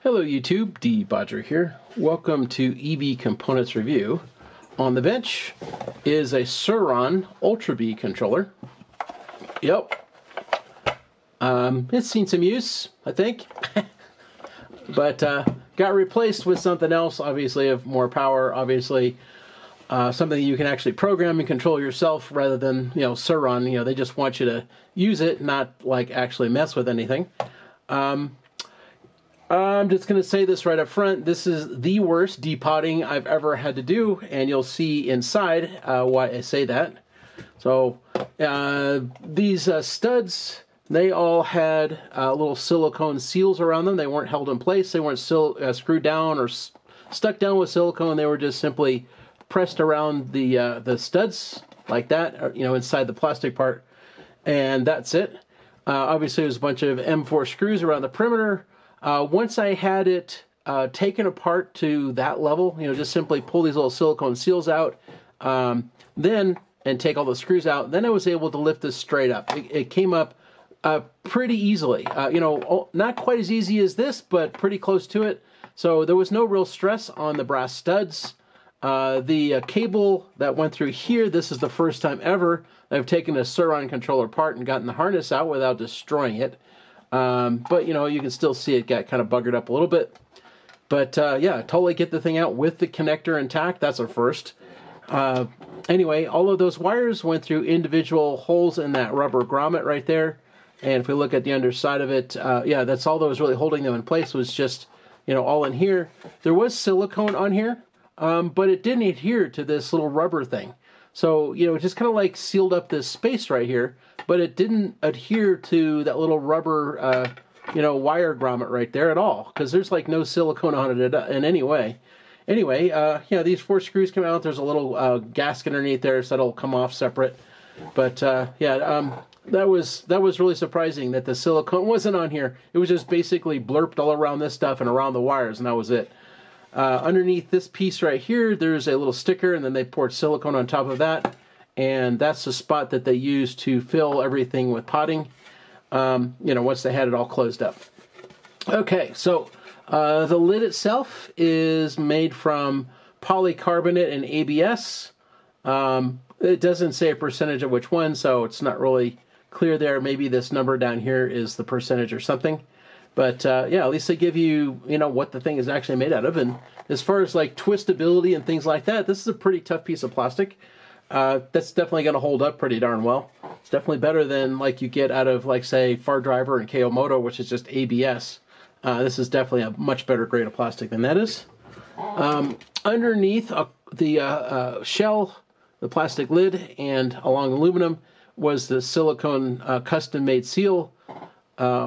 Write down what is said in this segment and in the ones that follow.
Hello YouTube, De-bodgery here. Welcome to EV Components Review. On the bench is a Surron Ultra B controller. Yep. It's seen some use, I think. But got replaced with something else, obviously, of more power, obviously. Something you can actually program and control yourself rather than, Surron. They just want you to use it, not like actually mess with anything. I'm just going to say this right up front. This is the worst depotting I've ever had to do, and you'll see inside why I say that. So these studs, they all had little silicone seals around them. They weren't held in place. They weren't still screwed down or stuck down with silicone. They were just simply pressed around the studs like that, inside the plastic part, and that's it. Obviously, there's a bunch of M4 screws around the perimeter. Once I had it taken apart to that level, just simply pull these little silicone seals out, and take all the screws out, then I was able to lift this straight up. It came up pretty easily. Not quite as easy as this, but pretty close to it. So there was no real stress on the brass studs. The cable that went through here, this is the first time ever I've taken a Surron controller apart and gotten the harness out without destroying it. But you can still see it got kind of buggered up a little bit. But yeah, totally get the thing out with the connector intact. That's a first. Anyway, all of those wires went through individual holes in that rubber grommet right there. And if we look at the underside of it, yeah, that's all that was really holding them in place, was just, all in here. There was silicone on here, but it didn't adhere to this little rubber thing. So, it just kind of like sealed up this space right here, but it didn't adhere to that little rubber, wire grommet right there at all, because there's like no silicone on it in any way. Anyway, these 4 screws come out. There's a little gasket underneath there, so that'll come off separate. But that was really surprising that the silicone wasn't on here. It was just basically blurped all around this stuff and around the wires, and that was it. Underneath this piece right here, there's a little sticker, and then they poured silicone on top of that. And that's the spot that they use to fill everything with potting, once they had it all closed up. Okay, so the lid itself is made from polycarbonate and ABS. It doesn't say a percentage of which one, so it's not really clear there. Maybe this number down here is the percentage or something. But yeah, at least they give you, what the thing is actually made out of. And as far as like twistability and things like that, this is a pretty tough piece of plastic. That's definitely going to hold up pretty darn well. It's definitely better than like you get out of like, say, Far Driver and KO Moto, which is just ABS. This is definitely a much better grade of plastic than that is. Underneath the shell, the plastic lid, and along aluminum was the silicone custom-made seal,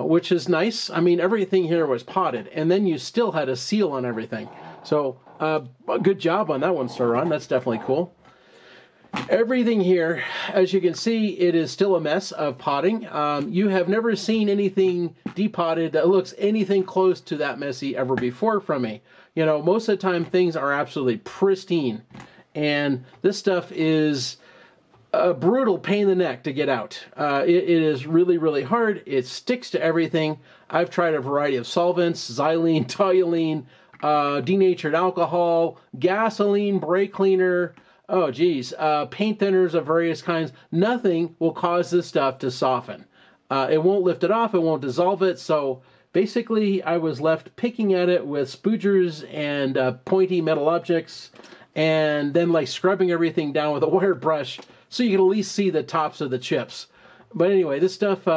which is nice. I mean, everything here was potted, and then you still had a seal on everything. So, good job on that one, Surron. That's definitely cool. Everything here, as you can see, it is still a mess of potting. You have never seen anything depotted that looks anything close to that messy ever before from me. Most of the time things are absolutely pristine. And this stuff is a brutal pain in the neck to get out. It is really, really hard. It sticks to everything. I've tried a variety of solvents, xylene, toluene, denatured alcohol, gasoline, brake cleaner, oh geez, paint thinners of various kinds. Nothing will cause this stuff to soften. It won't lift it off, it won't dissolve it, so basically I was left picking at it with spoogers and pointy metal objects, and then like scrubbing everything down with a wire brush so you can at least see the tops of the chips. But anyway, this stuff,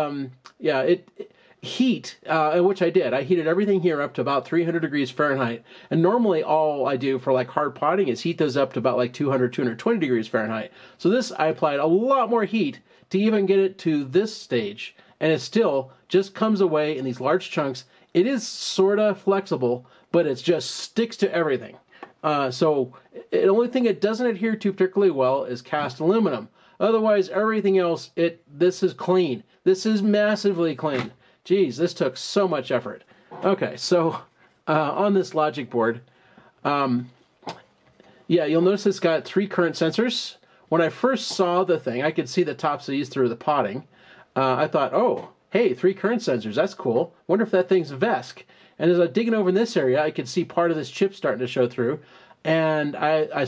heat, which I did. I heated everything here up to about 300 degrees Fahrenheit. And normally all I do for like hard potting is heat those up to about like 200, 220 degrees Fahrenheit. So this, I applied a lot more heat to even get it to this stage. And it still just comes away in these large chunks. It is sort of flexible, but it just sticks to everything. So the only thing it doesn't adhere to particularly well is cast aluminum. Otherwise, everything else, this is clean. This is massively clean. Geez, this took so much effort. Okay, so on this logic board, yeah, you'll notice it's got 3 current sensors. When I first saw the thing, I could see the tops of these through the potting. I thought, oh, hey, 3 current sensors, that's cool. Wonder if that thing's VESC. And as I was digging over in this area, I could see part of this chip starting to show through. And I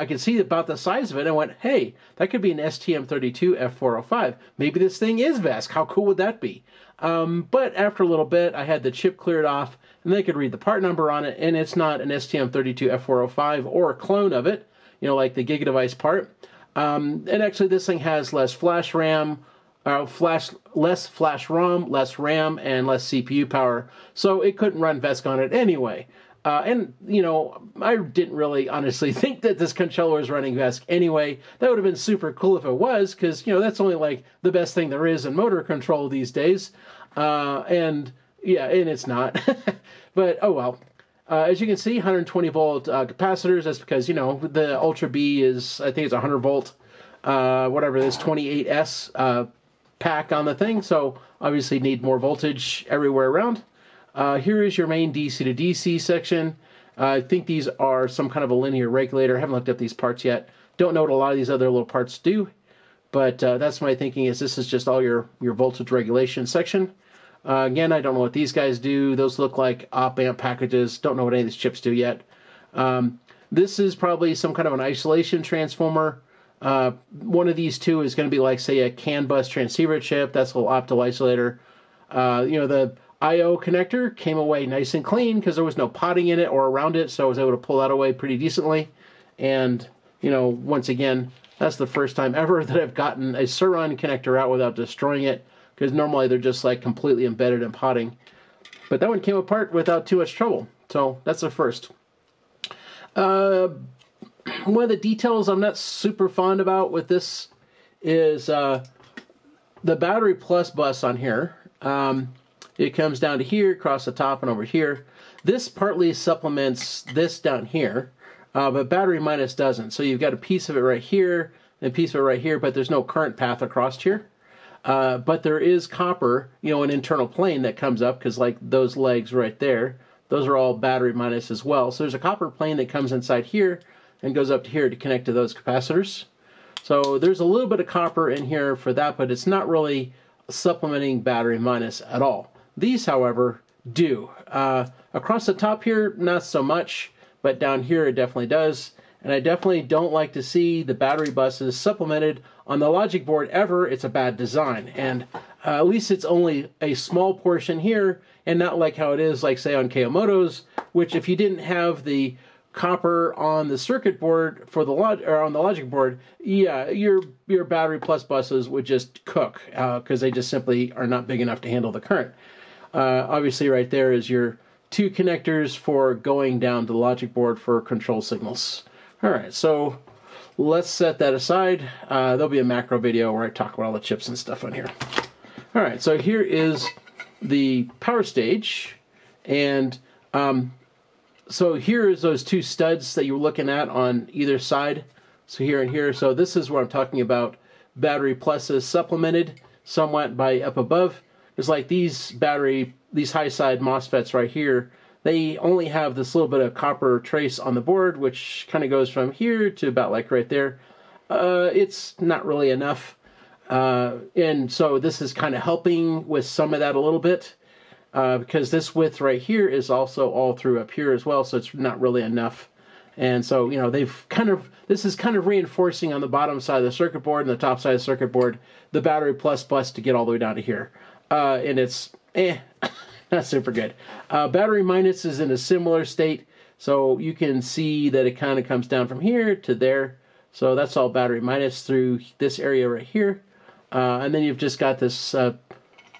could see about the size of it, and I went, hey, that could be an STM32F405. Maybe this thing is VESC. How cool would that be? But after a little bit, I had the chip cleared off, and they could read the part number on it, and it's not an STM32F405 or a clone of it, like the GigaDevice part. And actually, this thing has less flash RAM, less flash ROM, less RAM, and less CPU power, so it couldn't run VESC on it anyway. And I didn't really honestly think that this controller was running VESC anyway. That would have been super cool if it was, because, that's only like the best thing there is in motor control these days. And it's not. But, oh well. As you can see, 120 volt capacitors. That's because, the Ultra B is, I think it's 100 volt, whatever it is, 28S pack on the thing. So obviously need more voltage everywhere around. Here is your main DC to DC section. I think these are some kind of a linear regulator. I haven't looked up these parts yet. Don't know what a lot of these other little parts do, but that's my thinking is this is just all your voltage regulation section. Again, I don't know what these guys do. Those look like op-amp packages. Don't know what any of these chips do yet. This is probably some kind of an isolation transformer. One of these two is going to be like, say, a CAN bus transceiver chip. That's a little opto isolator. The I/O connector came away nice and clean because there was no potting in it or around it, so I was able to pull that away pretty decently. And, once again, that's the first time ever that I've gotten a Surron connector out without destroying it, because normally they're just like completely embedded in potting. But that one came apart without too much trouble, so that's the first. One of the details I'm not super fond about with this is the battery plus bus on here. It comes down to here, across the top, and over here. This partly supplements this down here, but battery minus doesn't. So you've got a piece of it right here, and a piece of it right here, but there's no current path across here. But there is copper, an internal plane that comes up, because like those legs right there, those are all battery minus as well. So there's a copper plane that comes inside here and goes up to here to connect to those capacitors. So there's a little bit of copper in here for that, but it's not really supplementing battery minus at all. These, however, do. Across the top here, not so much, but down here it definitely does. And I definitely don't like to see the battery buses supplemented on the logic board ever. It's a bad design. And at least it's only a small portion here, and not like how it is, like, say, on Komodos, which if you didn't have the copper on the circuit board for the on the logic board, yeah, your battery plus buses would just cook, because they just simply are not big enough to handle the current. Obviously right there is your 2 connectors for going down to the logic board for control signals. Alright, so let's set that aside. There'll be a macro video where I talk about all the chips and stuff on here. Alright, so here is the power stage, and so here is those 2 studs that you're looking at on either side. So here and here. So this is where I'm talking about battery pluses supplemented somewhat by up above. It's like these high side MOSFETs right here, they only have this little bit of copper trace on the board, which kind of goes from here to about like right there. It's not really enough. And so this is kind of helping with some of that a little bit, because this width right here is also all through up here as well, so it's not really enough. And so, this is kind of reinforcing on the bottom side of the circuit board and the top side of the circuit board, the battery plus bus to get all the way down to here. And it's, not super good. Battery minus is in a similar state, so you can see that it kind of comes down from here to there. So that's all battery minus through this area right here. And then you've just got this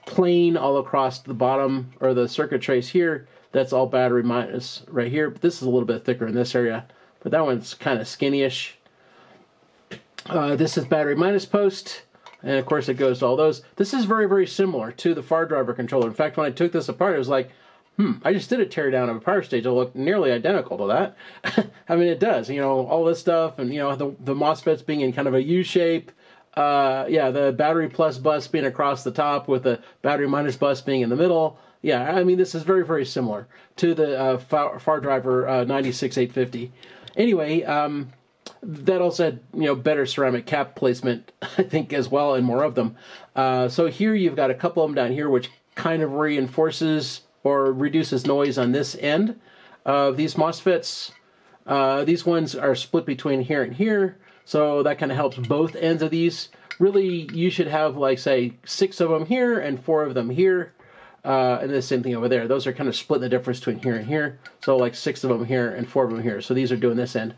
plane all across the bottom, or the circuit trace here, that's all battery minus right here. But this is a little bit thicker in this area, but that one's kind of skinny-ish. This is battery minus post. And of course it goes to all those. This is very, very similar to the far driver controller. In fact, when I took this apart, it was like, I just did a teardown of a power stage. It'll look nearly identical to that. I mean, it does, all this stuff, and, the MOSFETs being in kind of a U shape. Yeah, the battery plus bus being across the top with the battery minus bus being in the middle. Yeah, I mean, this is very, very similar to the far driver 96850. Anyway, that also had, better ceramic cap placement, I think, as well, and more of them. So here you've got a couple of them down here, which kind of reinforces or reduces noise on this end of these MOSFETs. These ones are split between here and here, so that kind of helps both ends of these. Really, you should have, like, say, 6 of them here and 4 of them here. And the same thing over there. Those are kind of split the difference between here and here. So like 6 of them here and 4 of them here. So these are doing this end.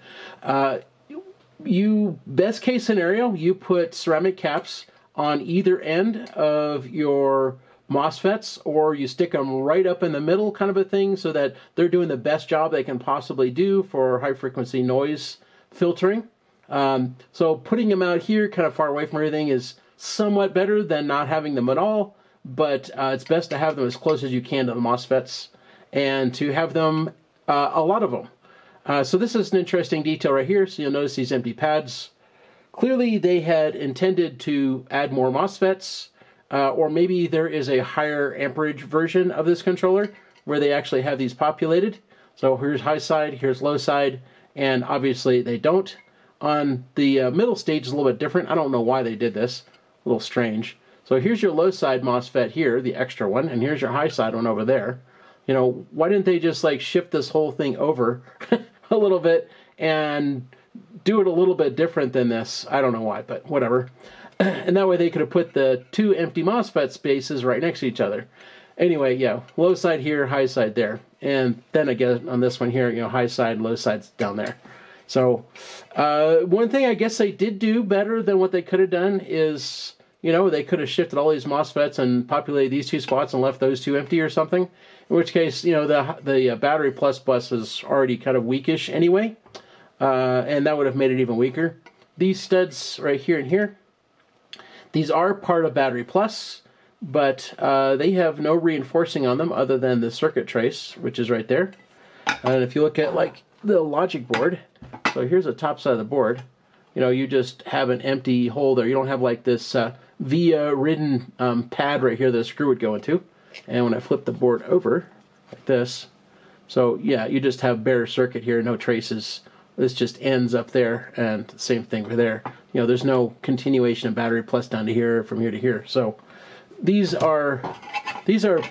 Best case scenario, you put ceramic caps on either end of your MOSFETs, or you stick them right up in the middle, kind of a thing, so that they're doing the best job they can possibly do for high frequency noise filtering. So putting them out here kind of far away from everything is somewhat better than not having them at all, but it's best to have them as close as you can to the MOSFETs, and to have them, a lot of them. So this is an interesting detail right here. So you'll notice these empty pads. Clearly they had intended to add more MOSFETs, or maybe there is a higher amperage version of this controller where they actually have these populated. So here's high side, here's low side, and obviously they don't. On the middle stage is a little bit different. I don't know why they did this. A little strange. So here's your low side MOSFET here, the extra one, and here's your high side one over there. Why didn't they just like shift this whole thing over a little bit and do it a little bit different than this? I don't know why, but whatever. And that way they could have put the 2 empty MOSFET spaces right next to each other. Anyway, yeah, low side here, high side there. And then again on this one here, high side, low side's down there. So one thing I guess they did do better than what they could have done is, they could have shifted all these MOSFETs and populated these 2 spots and left those 2 empty or something. In which case, the battery plus bus is already kind of weakish anyway. And that would have made it even weaker. These studs right here and here, these are part of battery plus, but they have no reinforcing on them other than the circuit trace, which is right there. And if you look at like the logic board, so here's the top side of the board, you just have an empty hole there. You don't have like this via ridden pad right here that a screw would go into. And when I flip the board over like this, so yeah, you just have bare circuit here, no traces. This just ends up there, and same thing for there. There's no continuation of battery plus down to here, from here to here. So these are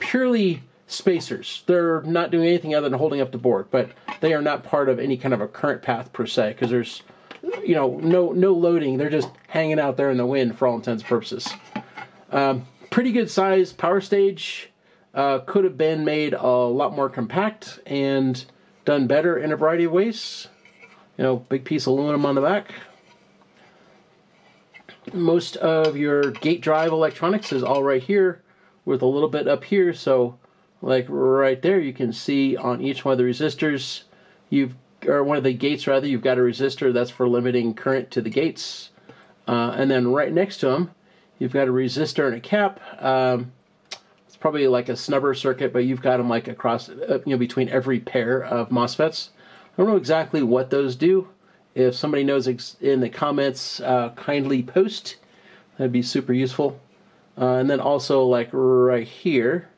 purely spacers. They're not doing anything other than holding up the board, but they are not part of any kind of a current path per se, because there's no loading. They're just hanging out there in the wind for all intents and purposes. Pretty good size power stage. Could have been made a lot more compact and done better in a variety of ways. Big piece of aluminum on the back. Most of your gate drive electronics is all right here with a little bit up here. So like right there, you can see on each one of the resistors, or one of the gates rather, you've got a resistor that's for limiting current to the gates. And then right next to them, you've got a resistor and a cap. It's probably like a snubber circuit, but you've got them like across, between every pair of MOSFETs. I don't know exactly what those do. If somebody knows in the comments, kindly post. That'd be super useful. And then also like right here,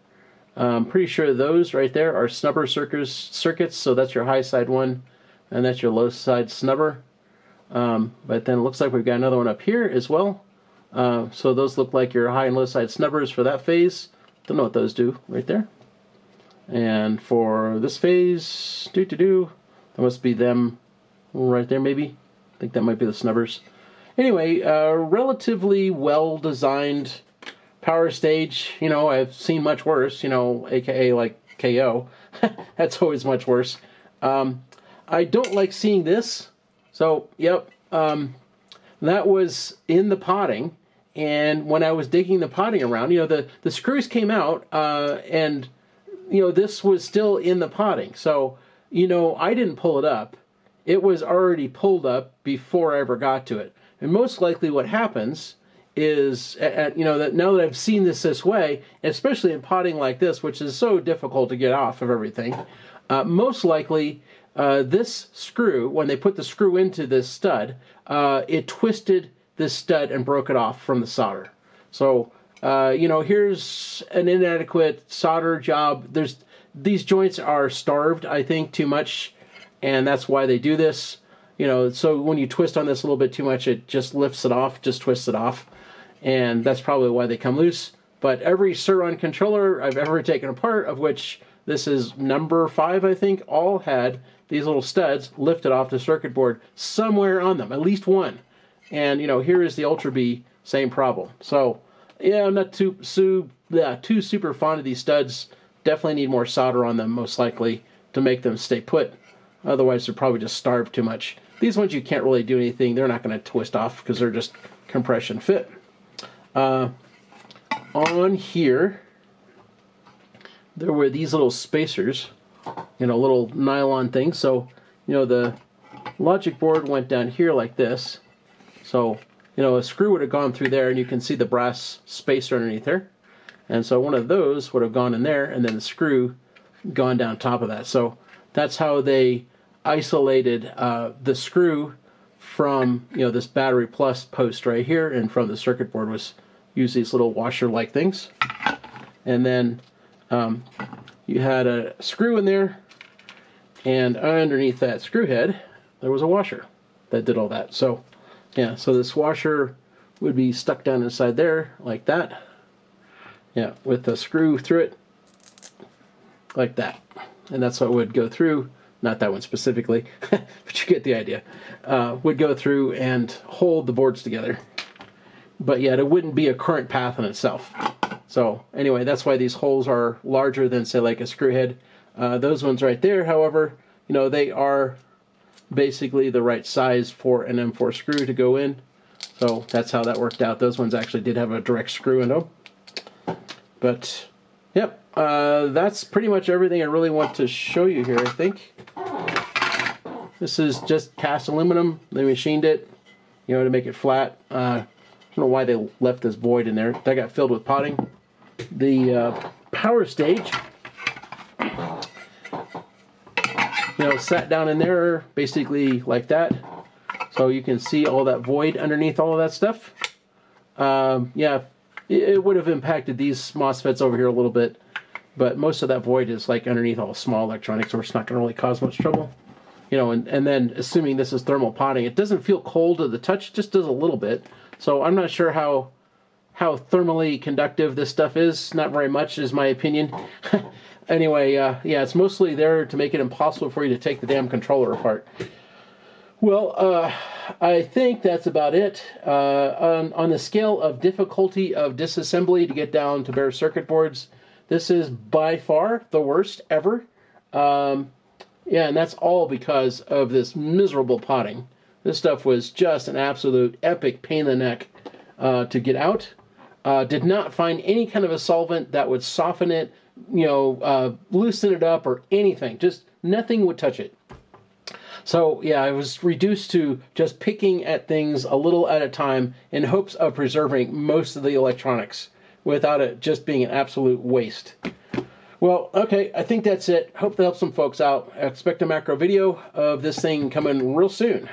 I'm pretty sure those right there are snubber circuits. So that's your high side one, and that's your low side snubber. But then it looks like we've got another one up here as well. So those look like your high and low side snubbers for that phase. Don't know what those do right there. And for this phase, that must be them right there maybe. I think that might be the snubbers. Anyway, relatively well designed power stage. I've seen much worse, aka like KO. That's always much worse. I don't like seeing this. So, yep, that was in the potting. And when I was digging the potting around, the screws came out, and, this was still in the potting. So, I didn't pull it up. It was already pulled up before I ever got to it. And most likely what happens is, that now that I've seen this way, especially in potting like this, which is so difficult to get off of everything, most likely this screw, when they put the screw into this stud, it twisted this stud and broke it off from the solder. So, here's an inadequate solder job. These joints are starved, I think, too much, and that's why they do this. you know, so when you twist on this a little bit too much, it just lifts it off, just twists it off. And that's probably why they come loose. But every Surron controller I've ever taken apart, of which this is number 5, I think, all had these little studs lifted off the circuit board somewhere on them, at least one. And, you know, here is the Ultra B, same problem. So, yeah, I'm not too super fond of these studs. Definitely need more solder on them, most likely, to make them stay put. Otherwise, they're probably just starved too much. These ones, you can't really do anything. They're not going to twist off because they're just compression fit. On here, there were these little spacers, you know, little nylon things. So, you know, the logic board went down here like this. So, you know, a screw would have gone through there, and you can see the brass spacer underneath there. And so one of those would have gone in there, and then the screw gone down top of that. So that's how they isolated the screw from, you know, this battery plus post right here, and from the circuit board was use these little washer-like things. And then you had a screw in there, and underneath that screw head, there was a washer that did all that. So, yeah, so this washer would be stuck down inside there like that. Yeah, with a screw through it like that. And that's how it would go through. Not that one specifically, but you get the idea. Would go through and hold the boards together. But yet it wouldn't be a current path in itself. So anyway, that's why these holes are larger than, say, like a screw head. Those ones right there, however, you know, they are basically the right size for an M4 screw to go in. So that's how that worked out. Those ones actually did have a direct screw in them. But, yep, that's pretty much everything I really want to show you here, I think. This is just cast aluminum. They machined it, you know, to make it flat. I don't know why they left this void in there. That got filled with potting. The power stage, you know, sat down in there basically like that. So you can see all that void underneath all of that stuff. Yeah, it would have impacted these MOSFETs over here a little bit, but most of that void is like underneath all small electronics, so it's not going to really cause much trouble. You know, and then assuming this is thermal potting, it doesn't feel cold to the touch, it just does a little bit. So I'm not sure how thermally conductive this stuff is. Not very much is my opinion. Anyway, yeah, it's mostly there to make it impossible for you to take the damn controller apart. Well, I think that's about it. On the scale of difficulty of disassembly to get down to bare circuit boards, this is by far the worst ever. Yeah, and that's all because of this miserable potting. This stuff was just an absolute epic pain in the neck to get out. Did not find any kind of a solvent that would soften it, you know, loosen it up or anything. Just nothing would touch it. So, yeah, I was reduced to just picking at things a little at a time in hopes of preserving most of the electronics without it just being an absolute waste. Well, okay, I think that's it. Hope that helps some folks out. I expect a macro video of this thing coming real soon.